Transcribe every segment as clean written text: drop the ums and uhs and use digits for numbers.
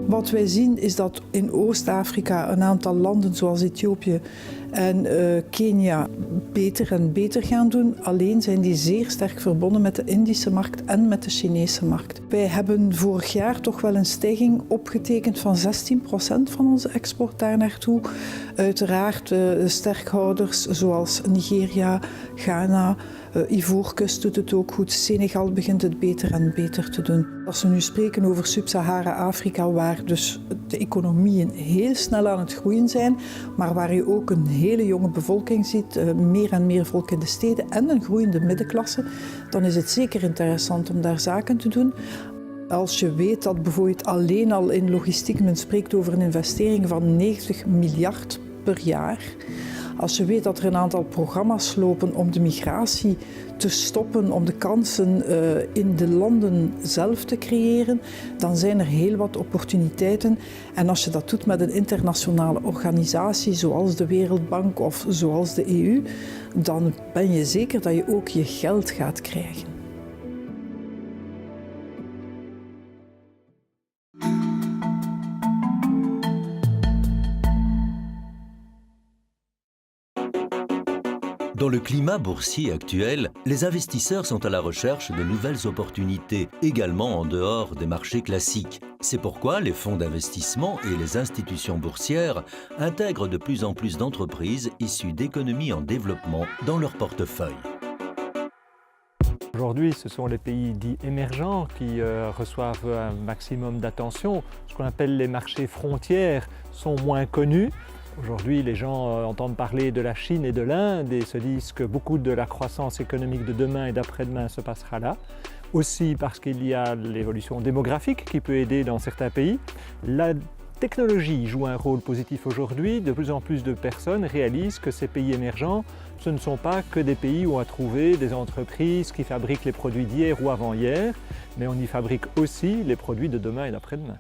Wat wij zien is dat in Oost-Afrika een aantal landen zoals Ethiopië en Kenia beter en beter gaan doen. Alleen zijn die zeer sterk verbonden met de Indische markt en met de Chinese markt. Wij hebben vorig jaar toch wel een stijging opgetekend van 16% van onze export daar naartoe. Uiteraard de sterkhouders zoals Nigeria, Ghana, Ivoorkust doet het ook goed. Senegal begint het beter en beter te doen. Als we nu spreken over Sub-Sahara-Afrika, waar dus de economieën heel snel aan het groeien zijn, maar waar je ook een hele jonge bevolking ziet, meer en meer volk in de steden en een groeiende middenklasse, dan is het zeker interessant om daar zaken te doen. Als je weet dat bijvoorbeeld alleen al in logistiek men spreekt over een investering van 90 miljard per jaar. Als je weet dat er een aantal programma's lopen om de migratie te stoppen, om de kansen in de landen zelf te creëren, dan zijn er heel wat opportuniteiten. En als je dat doet met een internationale organisatie zoals de Wereldbank of zoals de EU, dan ben je zeker dat je ook je geld gaat krijgen. Dans le climat boursier actuel, les investisseurs sont à la recherche de nouvelles opportunités, également en dehors des marchés classiques. C'est pourquoi les fonds d'investissement et les institutions boursières intègrent de plus en plus d'entreprises issues d'économies en développement dans leur portefeuille. Aujourd'hui, ce sont les pays dits émergents qui reçoivent un maximum d'attention. Ce qu'on appelle les marchés frontières sont moins connus. Aujourd'hui, les gens entendent parler de la Chine et de l'Inde et se disent que beaucoup de la croissance économique de demain et d'après-demain se passera là. Aussi parce qu'il y a l'évolution démographique qui peut aider dans certains pays. La technologie joue un rôle positif aujourd'hui. De plus en plus de personnes réalisent que ces pays émergents, ce ne sont pas que des pays où on a trouvé des entreprises qui fabriquent les produits d'hier ou avant-hier, mais on y fabrique aussi les produits de demain et d'après-demain.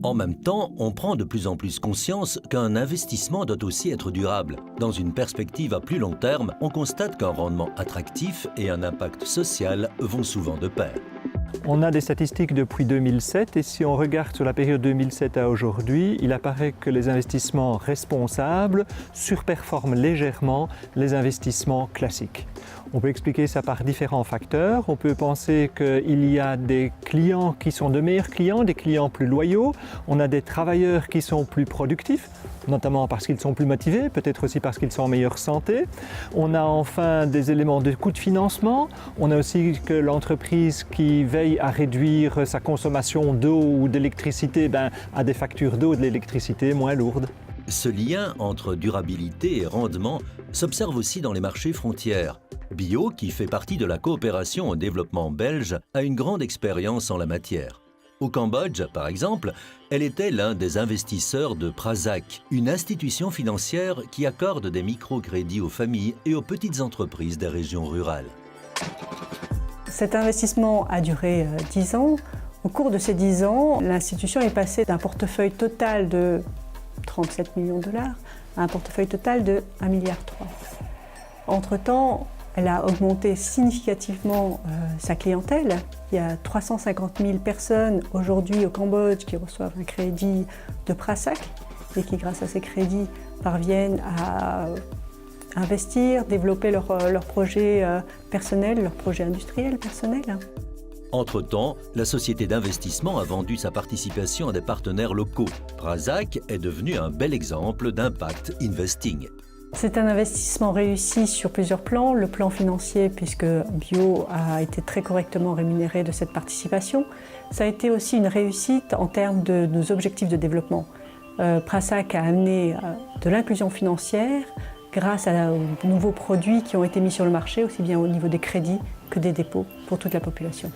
En même temps, on prend de plus en plus conscience qu'un investissement doit aussi être durable. Dans une perspective à plus long terme, on constate qu'un rendement attractif et un impact social vont souvent de pair. On a des statistiques depuis 2007 et si on regarde sur la période 2007 à aujourd'hui, il apparaît que les investissements responsables surperforment légèrement les investissements classiques. On peut expliquer ça par différents facteurs. On peut penser qu'il y a des clients qui sont de meilleurs clients, des clients plus loyaux. On a des travailleurs qui sont plus productifs, notamment parce qu'ils sont plus motivés, peut-être aussi parce qu'ils sont en meilleure santé. On a enfin des éléments de coût de financement. On a aussi que l'entreprise qui veille à réduire sa consommation d'eau ou d'électricité a des factures d'eau et de l'électricité moins lourdes. Ce lien entre durabilité et rendement s'observe aussi dans les marchés frontières. Bio, qui fait partie de la coopération au développement belge, a une grande expérience en la matière. Au Cambodge, par exemple, elle était l'un des investisseurs de Prasac, une institution financière qui accorde des microcrédits aux familles et aux petites entreprises des régions rurales. Cet investissement a duré 10 ans. Au cours de ces 10 ans, l'institution est passée d'un portefeuille total de 37 millions de dollars à un portefeuille total de 1,3 milliard. Entre-temps, elle a augmenté significativement sa clientèle. Il y a 350 000 personnes aujourd'hui au Cambodge qui reçoivent un crédit de Prasac et qui, grâce à ces crédits, parviennent à investir, développer leurs projets personnels, leurs projets industriels personnels. Entre-temps, la société d'investissement a vendu sa participation à des partenaires locaux. Prasac est devenu un bel exemple d'impact investing. C'est un investissement réussi sur plusieurs plans. Le plan financier, puisque Bio a été très correctement rémunéré de cette participation. Ça a été aussi une réussite en termes de nos objectifs de développement. Prasac a amené de l'inclusion financière grâce aux nouveaux produits qui ont été mis sur le marché, aussi bien au niveau des crédits que des dépôts pour toute la population.